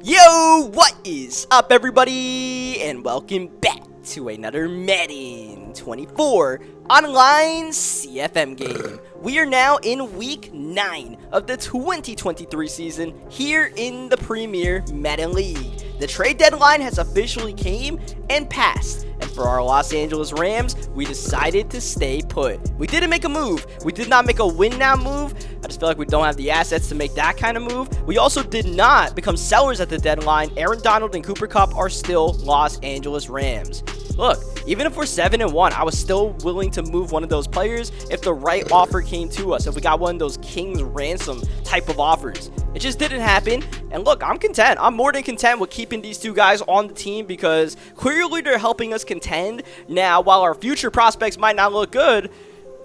Yo, what is up, everybody, and welcome back to another Madden 24 online CFM game. We are now in week 9 of the 2023 season here in the Premier Madden League. The trade deadline has officially came and passed, and for our Los Angeles Rams, we decided to stay put. We didn't make a move. We did not make a win now move. I just feel like we don't have the assets to make that kind of move. We also did not become sellers at the deadline. Aaron Donald and Cooper Kupp are still Los Angeles Rams. Look, even if we're 7-1, I was still willing to move one of those players if the right offer came to us, if we got one of those King's ransom type of offers. It just didn't happen, and look, I'm content. I'm more than content with keeping these two guys on the team because clearly they're helping us contend. Now, while our future prospects might not look good,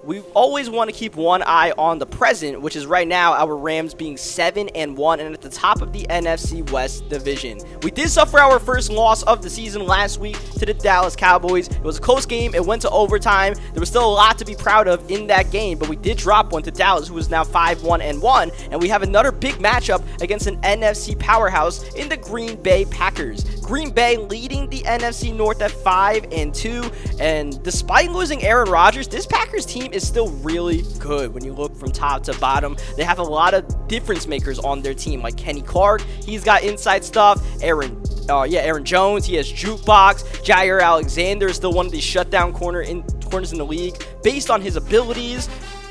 we always want to keep one eye on the present, which is right now our Rams being 7-1 and at the top of the NFC West division. We did suffer our first loss of the season last week to the Dallas Cowboys. It was a close game. It went to overtime. There was still a lot to be proud of in that game, but we did drop one to Dallas, who is now 5-1-1, and we have another big matchup against an NFC powerhouse in the Green Bay Packers. Green Bay leading the NFC North at 5-2, and despite losing Aaron Rodgers, this Packers team is still really good when you look from top to bottom. They have a lot of difference makers on their team, like Kenny Clark. He's got inside stuff. Aaron Jones. He has Jukebox. Jair Alexander is still one of these shutdown corners in the league based on his abilities.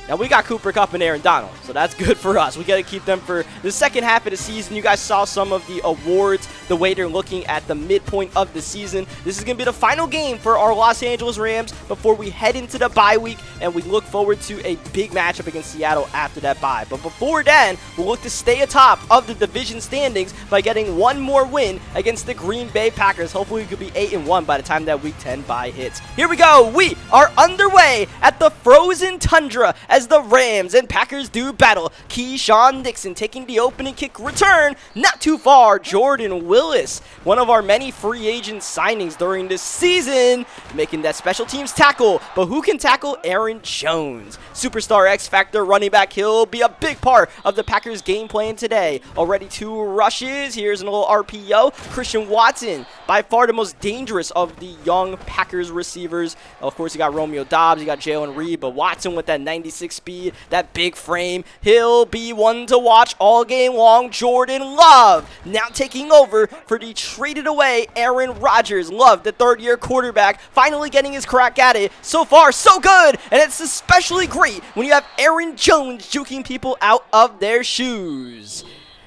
Now, we got Cooper Kupp and Aaron Donald, so that's good for us. We got to keep them for the second half of the season. You guys saw some of the awards, the way they're looking at the midpoint of the season. This is going to be the final game for our Los Angeles Rams before we head into the bye week, and we look forward to a big matchup against Seattle after that bye. But before then, we'll look to stay atop of the division standings by getting one more win against the Green Bay Packers. Hopefully, we could be 8-1 by the time that Week 10 bye hits. Here we go. We are underway at the frozen Tundra as the Rams and Packers do battle. Keyshawn Nixon taking the opening kick return. Not too far. Jordan Willis, one of our many free agent signings during this season, making that special teams tackle. But who can tackle Aaron Jones? Superstar X Factor running back. He'll be a big part of the Packers game plan today. Already 2 rushes. Here's a little RPO. Christian Watson, by far the most dangerous of the young Packers receivers. Of course, you got Romeo Doubs, you got Jalen Reed, but Watson with that 96 speed, that big frame, he'll be one to watch all game long. Jordan Love now taking over for the traded away Aaron Rodgers. Love, the third-year quarterback, finally getting his crack at it. So far, so good, and it's especially great when you have Aaron Jones juking people out of their shoes.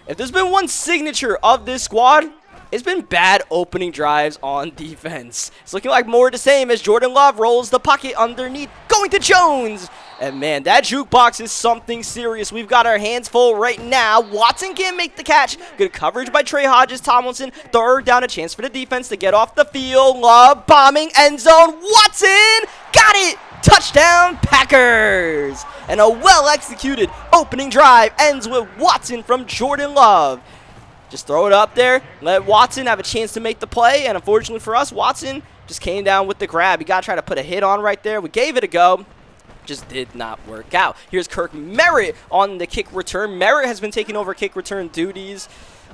If there's been one signature of this squad, it's been bad opening drives on defense. It's looking like more of the same as Jordan Love rolls the pocket underneath, going to Jones. And man, that jukebox is something serious. We've got our hands full right now. Watson can't make the catch. Good coverage by Trey Hodges-Tomlinson. Third down, a chance for the defense to get off the field. Love bombing end zone. Watson got it. Touchdown, Packers. And a well-executed opening drive ends with Watson from Jordan Love. Just throw it up there, let Watson have a chance to make the play, and unfortunately for us, Watson just came down with the grab. You got to try to put a hit on right there. We gave it a go. Just did not work out. Here's Kirk Merritt on the kick return. Merritt has been taking over kick return duties.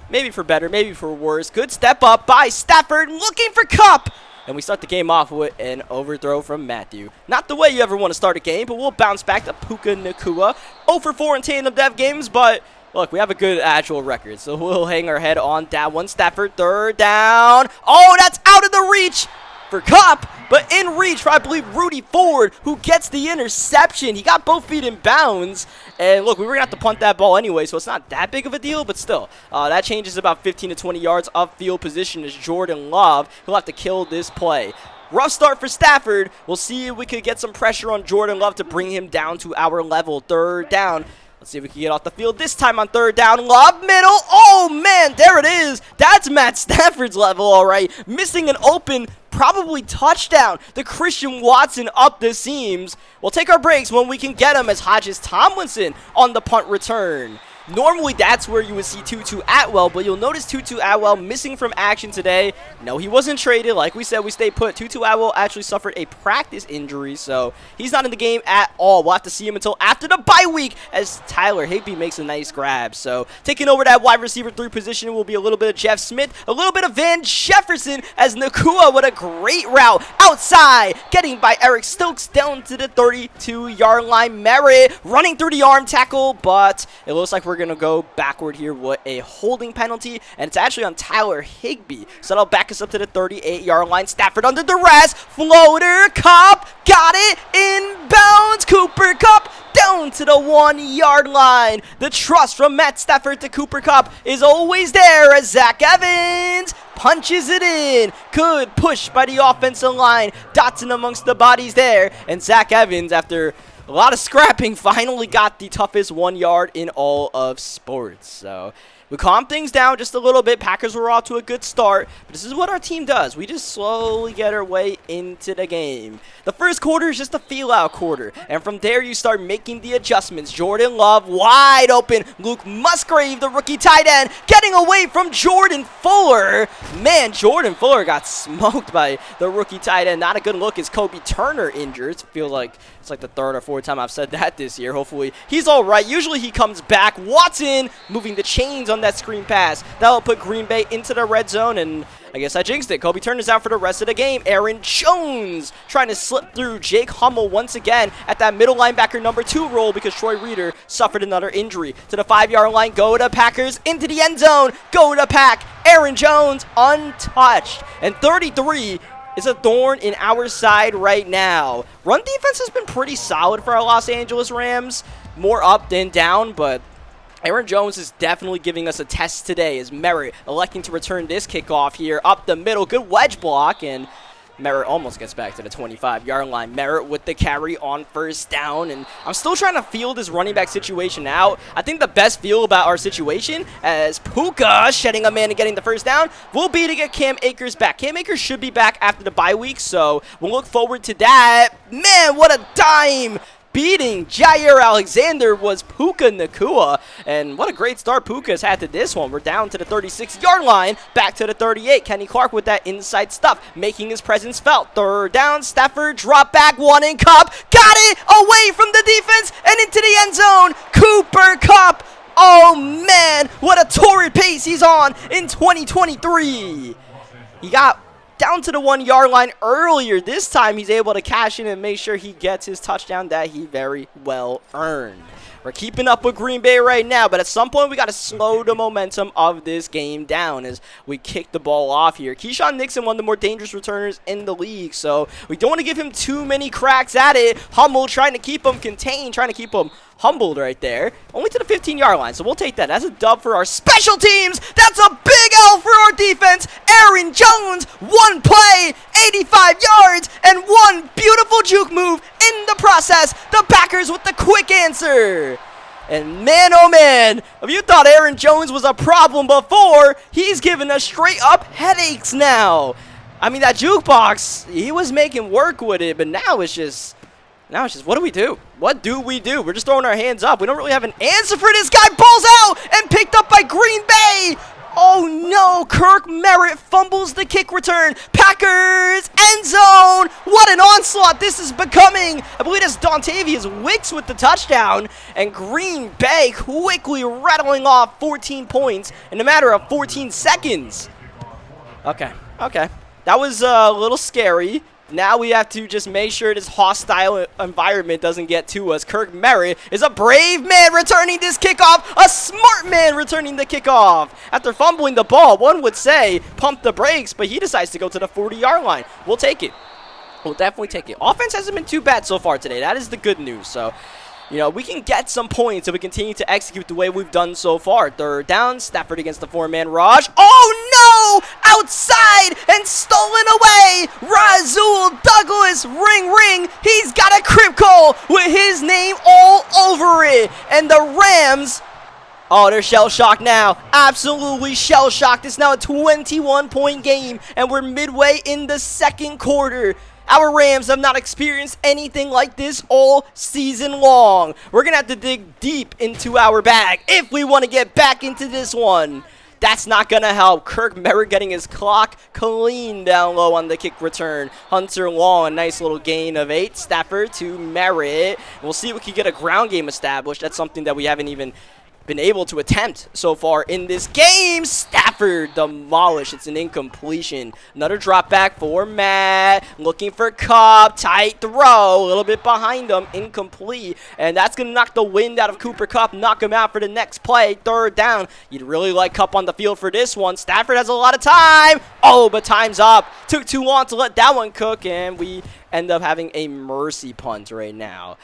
Maybe for better, maybe for worse. Good step up by Stafford, looking for Kupp. And we start the game off with an overthrow from Matthew. Not the way you ever want to start a game, but we'll bounce back to Puka Nacua. 0-for-4 in tandem dev games, but look, we have a good actual record, so we'll hang our head on that one. Stafford, third down. Oh, that's out of the reach for Kupp, but in reach for, I believe, Rudy Ford, who gets the interception. He got both feet in bounds, and look, we were going to have to punt that ball anyway, so it's not that big of a deal, but still, that changes about 15 to 20 yards of field position as Jordan Love. He'll have to kill this play. Rough start for Stafford. We'll see if we could get some pressure on Jordan Love to bring him down to our level. Third down. Let's see if we can get off the field this time on third down. Love middle. Oh, man, there it is. That's Matt Stafford's level, all right. Missing an open, probably touchdown. The Christian Watson up the seams. We'll take our breaks when we can get him as Hodges-Tomlinson on the punt return. Normally, that's where you would see Tutu Atwell, but you'll notice Tutu Atwell missing from action today. No, he wasn't traded. Like we said, we stay put. Tutu Atwell actually suffered a practice injury, so he's not in the game at all. We'll have to see him until after the bye week as Tyler Higbee makes a nice grab. So taking over that wide receiver 3 position will be a little bit of Jeff Smith, a little bit of Van Jefferson as Nakua with a great route outside, getting by Eric Stokes down to the 32-yard line. Merritt running through the arm tackle, but it looks like we're going to go backward here with a holding penalty, and it's actually on Tyler Higbee. So that'll back us up to the 38-yard line. Stafford under duress. Floater. Cup. Got it. Inbounds. Cooper Kupp down to the 1-yard line. The trust from Matt Stafford to Cooper Kupp is always there as Zach Evans punches it in. Good push by the offensive line. Dotson amongst the bodies there. And Zach Evans, after a lot of scrapping, finally got the toughest 1 yard in all of sports. So we calmed things down just a little bit. Packers were off to a good start, but this is what our team does. We just slowly get our way into the game. The first quarter is just a feel-out quarter, and from there you start making the adjustments. Jordan Love wide open. Luke Musgrave, the rookie tight end, getting away from Jordan Fuller. Man, Jordan Fuller got smoked by the rookie tight end. Not a good look as Kobe Turner injured. It feels like it's like the third or fourth time I've said that this year. Hopefully he's all right. Usually he comes back. Watson moving the chains on that screen pass. That'll put Green Bay into the red zone, and I guess I jinxed it. Kobe Turner's out for the rest of the game. Aaron Jones trying to slip through Jake Hummel once again at that middle linebacker number 2 role because Troy Reeder suffered another injury. To the 5-yard line, go to Packers, into the end zone, go to Pack. Aaron Jones untouched, and 33 is a thorn in our side right now. Run defense has been pretty solid for our Los Angeles Rams. More up than down, but Aaron Jones is definitely giving us a test today as Merritt electing to return this kickoff here up the middle. Good wedge block, and Merritt almost gets back to the 25-yard line. Merritt with the carry on first down, and I'm still trying to feel this running back situation out. I think the best feel about our situation as Puka shedding a man and getting the first down will be to get Cam Akers back. Cam Akers should be back after the bye week, so we'll look forward to that. Man, what a dime! Beating Jair Alexander was Puka Nakua, and what a great start Puka's had to this one. We're down to the 36-yard line, back to the 38. Kenny Clark with that inside stuff, making his presence felt. Third down, Stafford, drop back, one in Kupp, got it away from the defense and into the end zone. Cooper Kupp, oh man, what a torrid pace he's on in 2023. He got down to the 1-yard line earlier. This time he's able to cash in and make sure he gets his touchdown that he very well earned. We're keeping up with Green Bay right now, but at some point we got to slow the momentum of this game down as we kick the ball off here. Keyshawn Nixon, one of the more dangerous returners in the league, so we don't want to give him too many cracks at it. Hummel trying to keep him contained, trying to keep him humbled right there. Only to the 15-yard line, so we'll take that. That's a dub for our special teams. That's a big L for our defense. Aaron Jones, one play, 85 yards, and one beautiful juke move in the process. The Packers with the quick answer. And man, oh man, if you thought Aaron Jones was a problem before, he's giving us straight up headaches now. I mean, that jukebox, he was making work with it, but now it's just what do we do? What do we do? We're just throwing our hands up. We don't really have an answer for this guy. Balls out and picked up by Green Bay. Oh no, Kirk Merritt fumbles the kick return. Packers end zone. What an onslaught this is becoming. I believe that's Dontavius Wicks with the touchdown. And Green Bay quickly rattling off 14 points in a matter of 14 seconds. Okay. That was a little scary. Now we have to just make sure this hostile environment doesn't get to us. Kirk Merritt is a brave man returning this kickoff. A smart man returning the kickoff. After fumbling the ball, one would say pump the brakes, but he decides to go to the 40-yard line. We'll take it. We'll definitely take it. Offense hasn't been too bad so far today. That is the good news. So, you know, we can get some points if we continue to execute the way we've done so far. Third down, Stafford against the 4-man Raj. Oh no! Outside and stolen away. Rasul Douglas, ring. He's got a crib call with his name all over it. And the Rams, oh, they're shell-shocked now. Absolutely shell-shocked. It's now a 21-point game, and we're midway in the second quarter. Our Rams have not experienced anything like this all season long. We're going to have to dig deep into our bag if we want to get back into this one. That's not going to help. Kirk Merritt getting his clock clean down low on the kick return. Hunter Long, a nice little gain of 8. Stafford to Merritt. We'll see if we can get a ground game established. That's something that we haven't even been able to attempt so far in this game. Stafford demolished. It's an incompletion. Another drop back for Matt. Looking for Kupp. Tight throw. A little bit behind him. Incomplete. And that's going to knock the wind out of Cooper Kupp. Knock him out for the next play. Third down. You'd really like Kupp on the field for this one. Stafford has a lot of time. Oh, but time's up. Took too long to let that one cook. And we end up having a mercy punt right now.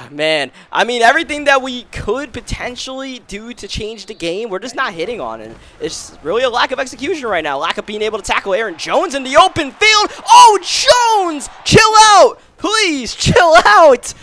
Man, I mean, everything that we could potentially do to change the game, we're just not hitting on it. It's really a lack of execution right now. Lack of being able to tackle Aaron Jones in the open field. Oh, Jones! Chill out! Please, chill out!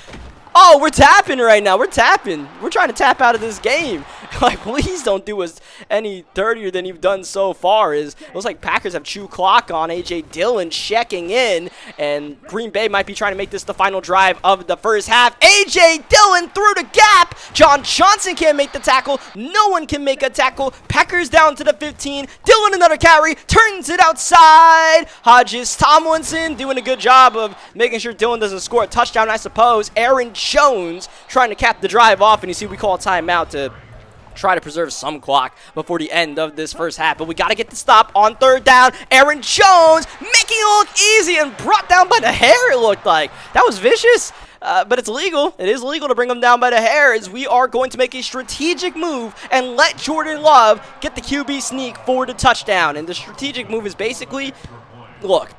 Oh, we're tapping right now. We're tapping. We're trying to tap out of this game. Like, please don't do us any dirtier than you've done so far. Looks like Packers have chew clock on. A.J. Dillon checking in. And Green Bay might be trying to make this the final drive of the first half. A.J. Dillon through the gap. John Johnson can't make the tackle. No one can make a tackle. Packers down to the 15. Dillon another carry. Turns it outside. Hodges Tomlinson doing a good job of making sure Dillon doesn't score a touchdown, I suppose. Aaron Jones trying to cap the drive off. And you see we call a timeout to try to preserve some clock before the end of this first half. But we got to get the stop on third down. Aaron Jones making it look easy and brought down by the hair, it looked like. That was vicious, but it's legal. It is legal to bring him down by the hair, as we are going to make a strategic move and let Jordan Love get the QB sneak for the touchdown. And the strategic move is basically, look,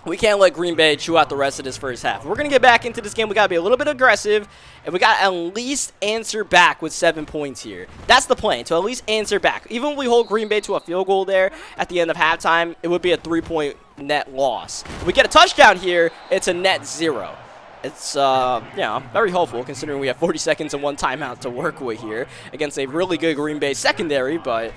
we can't let Green Bay chew out the rest of this first half. We're going to get back into this game. We got to be a little bit aggressive, and we got to at least answer back with 7 points here. That's the plan, to at least answer back. Even if we hold Green Bay to a field goal there at the end of halftime, it would be a 3-point net loss. If we get a touchdown here, it's a net 0. It's, very hopeful, considering we have 40 seconds and 1 timeout to work with here against a really good Green Bay secondary, but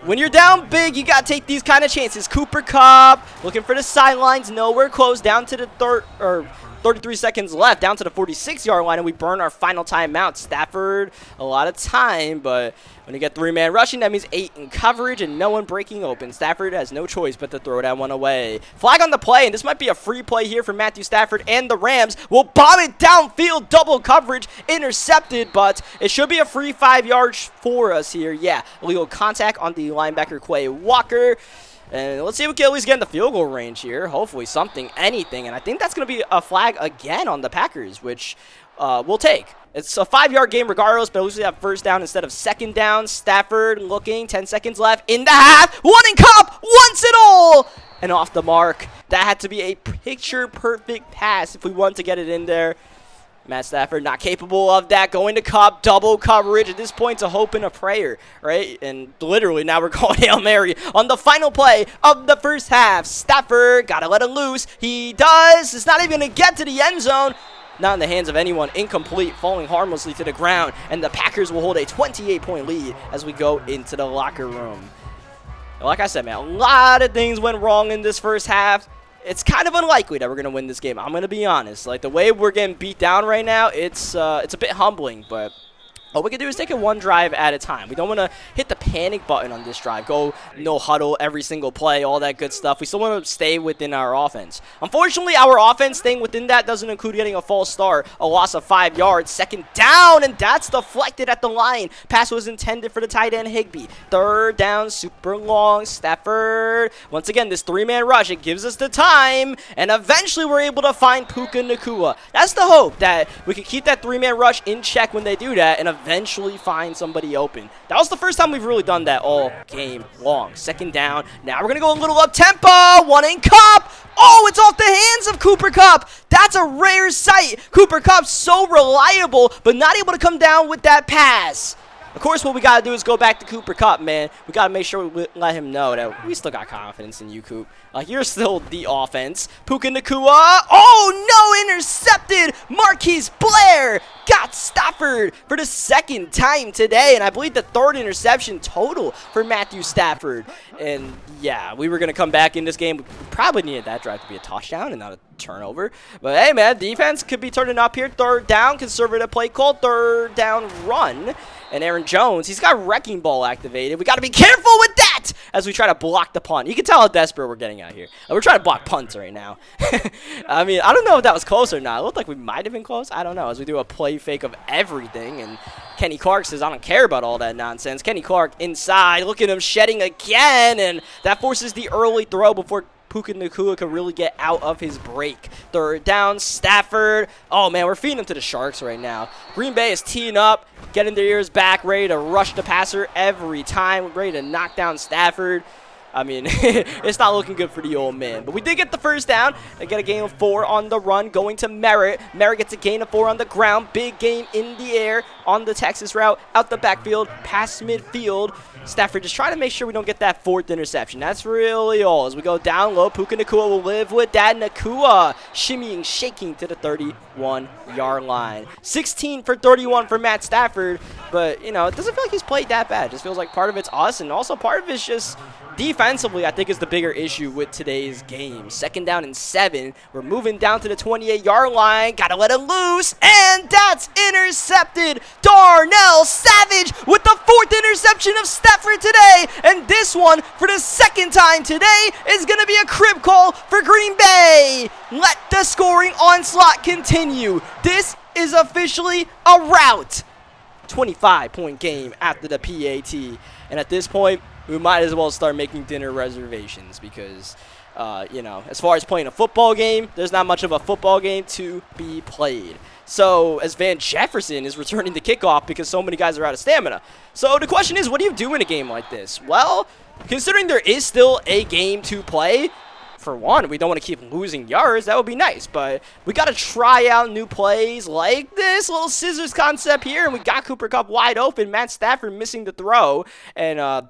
when you're down big, you got to take these kind of chances. Cooper Kupp looking for the sidelines. Nowhere close. Down to the 33 seconds left. Down to the 46-yard line, and we burn our final timeout. Stafford, a lot of time, but when you get 3-man rushing, that means 8 in coverage and no one breaking open. Stafford has no choice but to throw that one away. Flag on the play, and this might be a free play here for Matthew Stafford, and the Rams will bomb it downfield. Double coverage, intercepted, but it should be a free 5 yards for us here. Yeah, illegal contact on the linebacker, Quay Walker. And let's see if we can at least get in the field goal range here. Hopefully something, anything. And I think that's going to be a flag again on the Packers, which we'll take. It's a 5-yard game regardless, but at least we have first down instead of second down. Stafford looking, 10 seconds left in the half. One in Kupp, wants it all! And off the mark. That had to be a picture-perfect pass if we want to get it in there. Matt Stafford not capable of that. Going to Kupp, double coverage. At this point, it's a hope and a prayer, right? And literally, now we're calling Hail Mary on the final play of the first half. Stafford, got to let him loose. He does. It's not even going to get to the end zone. Not in the hands of anyone. Incomplete, falling harmlessly to the ground. And the Packers will hold a 28-point lead as we go into the locker room. Like I said, man, a lot of things went wrong in this first half. It's kind of unlikely that we're going to win this game. I'm going to be honest. Like, the way we're getting beat down right now, it's a bit humbling, but all we can do is take it one drive at a time. We don't want to hit the panic button on this drive. Go no huddle every single play, all that good stuff. We still want to stay within our offense. Unfortunately, our offense staying within that doesn't include getting a false start, a loss of 5 yards, second down, and that's deflected at the line. Pass was intended for the tight end Higbee. Third down, super long. Stafford. Once again, this 3-man rush, it gives us the time, and eventually we're able to find Puka Nacua. That's the hope, that we can keep that 3-man rush in check when they do that, and eventually find somebody open. That was the first time we've really done that all game long. Second down. Now we're going to go a little up-tempo. One in Kupp. Oh, it's off the hands of Cooper Kupp. That's a rare sight. Cooper Kupp so reliable, but not able to come down with that pass. Of course, what we got to do is go back to Cooper Kupp, man. We got to make sure we let him know that we still got confidence in you, Coop. Like, you're still the offense. Puka Nacua. Oh, no, intercepted. Marquise Blair got Stafford for the second time today, and I believe the third interception total for Matthew Stafford. And yeah, we were going to come back in this game. We probably needed that drive to be a touchdown and not a turnover. But hey, man, defense could be turning up here. Third down, conservative play call, third down run. And Aaron Jones, he's got Wrecking Ball activated. We got to be careful with that as we try to block the punt. You can tell how desperate we're getting out here. We're trying to block punts right now. I mean, I don't know if that was close or not. It looked like we might have been close. I don't know. As we do a play fake of everything. And Kenny Clark says, I don't care about all that nonsense. Kenny Clark inside. Look at him shedding again. And that forces the early throw before Puka Nacua can really get out of his break. Third down, Stafford. Oh, man, we're feeding him to the Sharks right now. Green Bay is teeing up, getting their ears back, ready to rush the passer every time, ready to knock down Stafford. I mean, it's not looking good for the old man. But we did get the first down. They get a gain of 4 on the run, going to Merritt. Merritt gets a gain of 4 on the ground. Big game in the air on the Texas route. Out the backfield, past midfield. Stafford just trying to make sure we don't get that 4th interception. That's really all. As we go down low, Puka Nacua will live with that. Nacua shimmying, shaking to the 31-yard line. 16 for 31 for Matt Stafford. But, you know, it doesn't feel like he's played that bad. It just feels like part of it's us, and also part of it's just defensively, I think, is the bigger issue with today's game. 2nd down and 7. We're moving down to the 28-yard line. Gotta let it loose. And that's intercepted. Darnell Savage with the 4th interception of Stafford today. And this one, for the 2nd time today, is going to be a crib call for Green Bay. Let the scoring onslaught continue. This is officially a rout. 25-point game after the PAT. And at this point, we might as well start making dinner reservations because, you know, as far as playing a football game, there's not much of a football game to be played. So, as Van Jefferson is returning the kickoff because so many guys are out of stamina. So, the question is, what do you do in a game like this? Well, considering there is still a game to play, for one, we don't want to keep losing yards. That would be nice, but we got to try out new plays like this little scissors concept here, and we got Cooper Kupp wide open. Matt Stafford missing the throw, and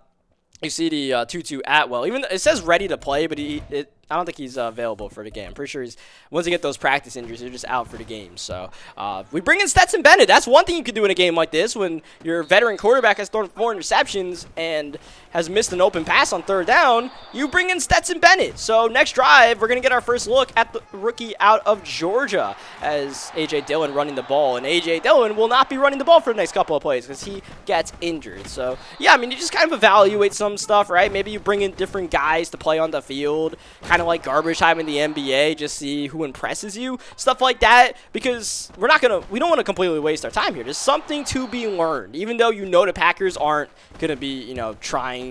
you see the Tutu Atwell. Even it says ready to play, but I don't think he's available for the game. I'm pretty sure once he get those practice injuries, they're just out for the game. So we bring in Stetson Bennett. That's one thing you could do in a game like this when your veteran quarterback has thrown 4 interceptions and has missed an open pass on 3rd down. You bring in Stetson Bennett. So next drive, we're going to get our first look at the rookie out of Georgia as A.J. Dillon running the ball. And A.J. Dillon will not be running the ball for the next couple of plays because he gets injured. So, yeah, I mean, you just kind of evaluate some stuff, right? Maybe you bring in different guys to play on the field, kind of like garbage time in the NBA, just see who impresses you, stuff like that, because we don't want to completely waste our time here. There's something to be learned, even though you know the Packers aren't going to be, you know, trying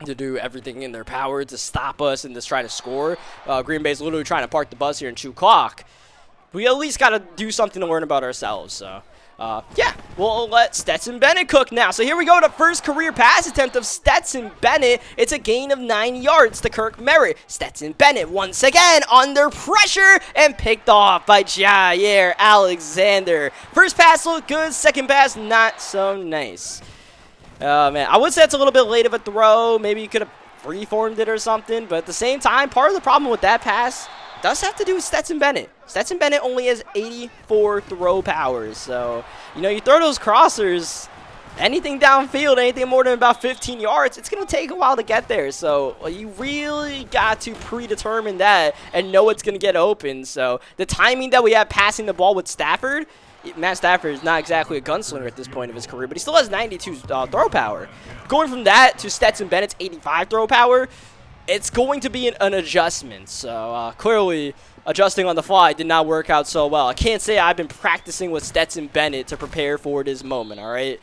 to do everything in their power to stop us and just try to score. Green Bay's literally trying to park the bus here and chew clock. We at least got to do something to learn about ourselves, so yeah, we'll let Stetson Bennett cook now. So here we go, the first career pass attempt of Stetson Bennett. It's a gain of 9 yards to Kirk Merritt. Stetson Bennett once again under pressure and picked off by Jair Alexander. First pass looked good, second pass not so nice. Man, I would say it's a little bit late of a throw. Maybe you could have reformed it or something, but at the same time, part of the problem with that pass does have to do with Stetson Bennett. Stetson Bennett only has 84 throw powers, so, you know, you throw those crossers, anything downfield, anything more than about 15 yards, it's going to take a while to get there, so you really got to predetermine that and know it's going to get open. So the timing that we have passing the ball with Stafford, Matt Stafford is not exactly a gunslinger at this point of his career, but he still has 92 throw power. Going from that to Stetson Bennett's 85 throw power, it's going to be an adjustment. So clearly, adjusting on the fly did not work out so well. I can't say I've been practicing with Stetson Bennett to prepare for this moment, all right?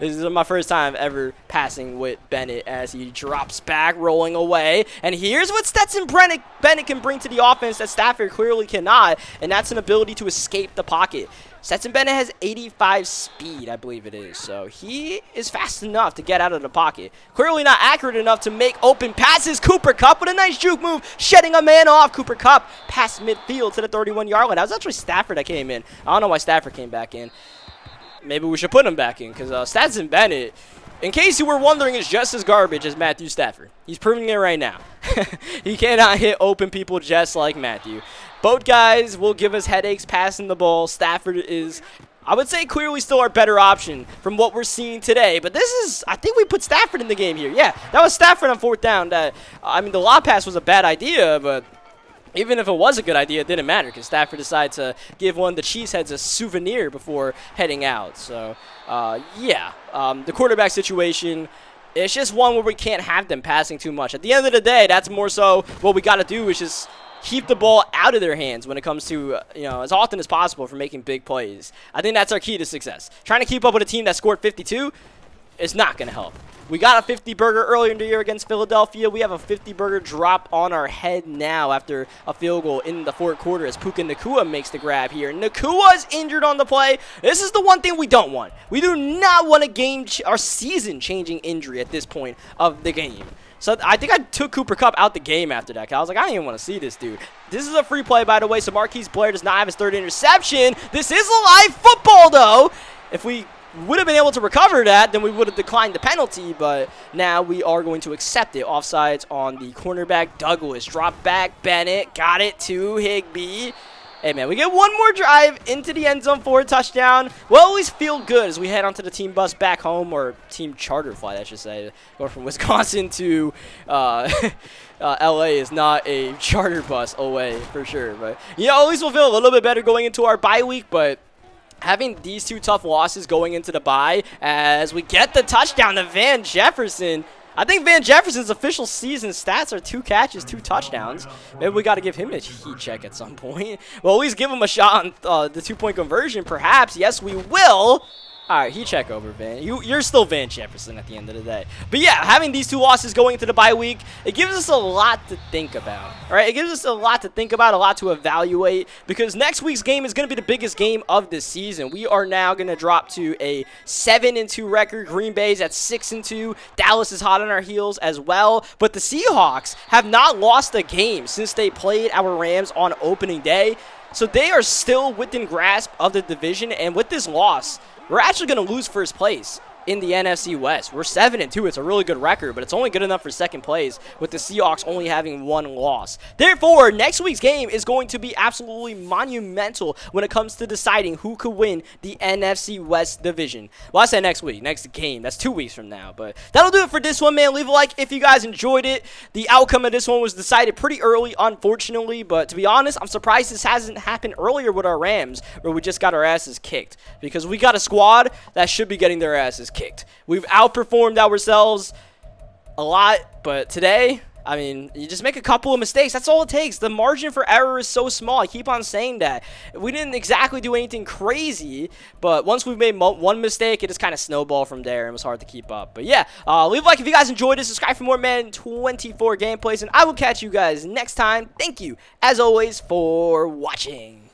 This is my first time ever passing with Bennett as he drops back, rolling away. And here's what Stetson Bennett can bring to the offense that Stafford clearly cannot, and that's an ability to escape the pocket. Stetson Bennett has 85 speed, I believe it is, so he is fast enough to get out of the pocket. Clearly not accurate enough to make open passes. Cooper Kupp with a nice juke move, shedding a man off. Cooper Kupp past midfield to the 31-yard line. That was actually Stafford that came in. I don't know why Stafford came back in. Maybe we should put him back in, because Stetson Bennett, in case you were wondering, is just as garbage as Matthew Stafford. He's proving it right now. He cannot hit open people just like Matthew. Both guys will give us headaches passing the ball. Stafford is I would say clearly still our better option from what we're seeing today. But this is, I think we put Stafford in the game here. Yeah, that was Stafford on 4th down. I mean, the lob pass was a bad idea, but even if it was a good idea, it didn't matter because Stafford decided to give one of the Cheeseheads a souvenir before heading out. So, yeah, the quarterback situation, it's just one where we can't have them passing too much. At the end of the day, that's more so what we got to do is just keep the ball out of their hands when it comes to, as often as possible for making big plays. I think that's our key to success. Trying to keep up with a team that scored 52 is not going to help. We got a 50-burger earlier in the year against Philadelphia. We have a 50-burger drop on our head now after a field goal in the 4th quarter as Puka Nacua makes the grab here. Nacua is injured on the play. This is the one thing we don't want. We do not want a game or season-changing injury at this point of the game. So I think I took Cooper Kupp out the game after that. I was like, I don't even want to see this dude. This is a free play, by the way, so Marquise Blair does not have his 3rd interception. This is a live football, though. If we would have been able to recover that, then we would have declined the penalty, but now we are going to accept it. Offsides on the cornerback, Douglas. Drop back, Bennett. Got it to Higbee. Hey, man, we get one more drive into the end zone for a touchdown. We'll always feel good as we head onto the team bus back home, or team charter flight, I should say. Going from Wisconsin to L.A. is not a charter bus away for sure. But, at least we'll feel a little bit better going into our bye week, but having these 2 tough losses going into the bye as we get the touchdown to Van Jefferson. I think Van Jefferson's official season stats are 2 catches, 2 touchdowns. Maybe we got to give him a heat check at some point. We'll at least give him a shot on the 2-point conversion, perhaps. Yes, we will. All right, heat check over, Van. You're still Van Jefferson at the end of the day. But yeah, having these 2 losses going into the bye week, it gives us a lot to think about. All right, it gives us a lot to think about, a lot to evaluate, because next week's game is going to be the biggest game of the season. We are now going to drop to a 7-2 record. Green Bay's at 6-2. Dallas is hot on our heels as well. But the Seahawks have not lost a game since they played our Rams on opening day. So they are still within grasp of the division, and with this loss, we're actually going to lose first place in the NFC West. We're 7-2. It's a really good record, but it's only good enough for second place with the Seahawks only having 1 loss. Therefore, next week's game is going to be absolutely monumental when it comes to deciding who could win the NFC West division. Well, I said next week, next game. That's 2 weeks from now, but that'll do it for this one, man. Leave a like if you guys enjoyed it. The outcome of this one was decided pretty early, unfortunately, but to be honest, I'm surprised this hasn't happened earlier with our Rams, where we just got our asses kicked, because we got a squad that should be getting their asses kicked. We've outperformed ourselves a lot, but today, I mean, you just make a couple of mistakes. That's all it takes. The margin for error is so small. I keep on saying that. We didn't exactly do anything crazy, but once we've made 1 mistake, it just kind of snowballed from there, and it was hard to keep up. But yeah, leave a like if you guys enjoyed it. Subscribe for more Madden 24 gameplays, and I will catch you guys next time. Thank you, as always, for watching.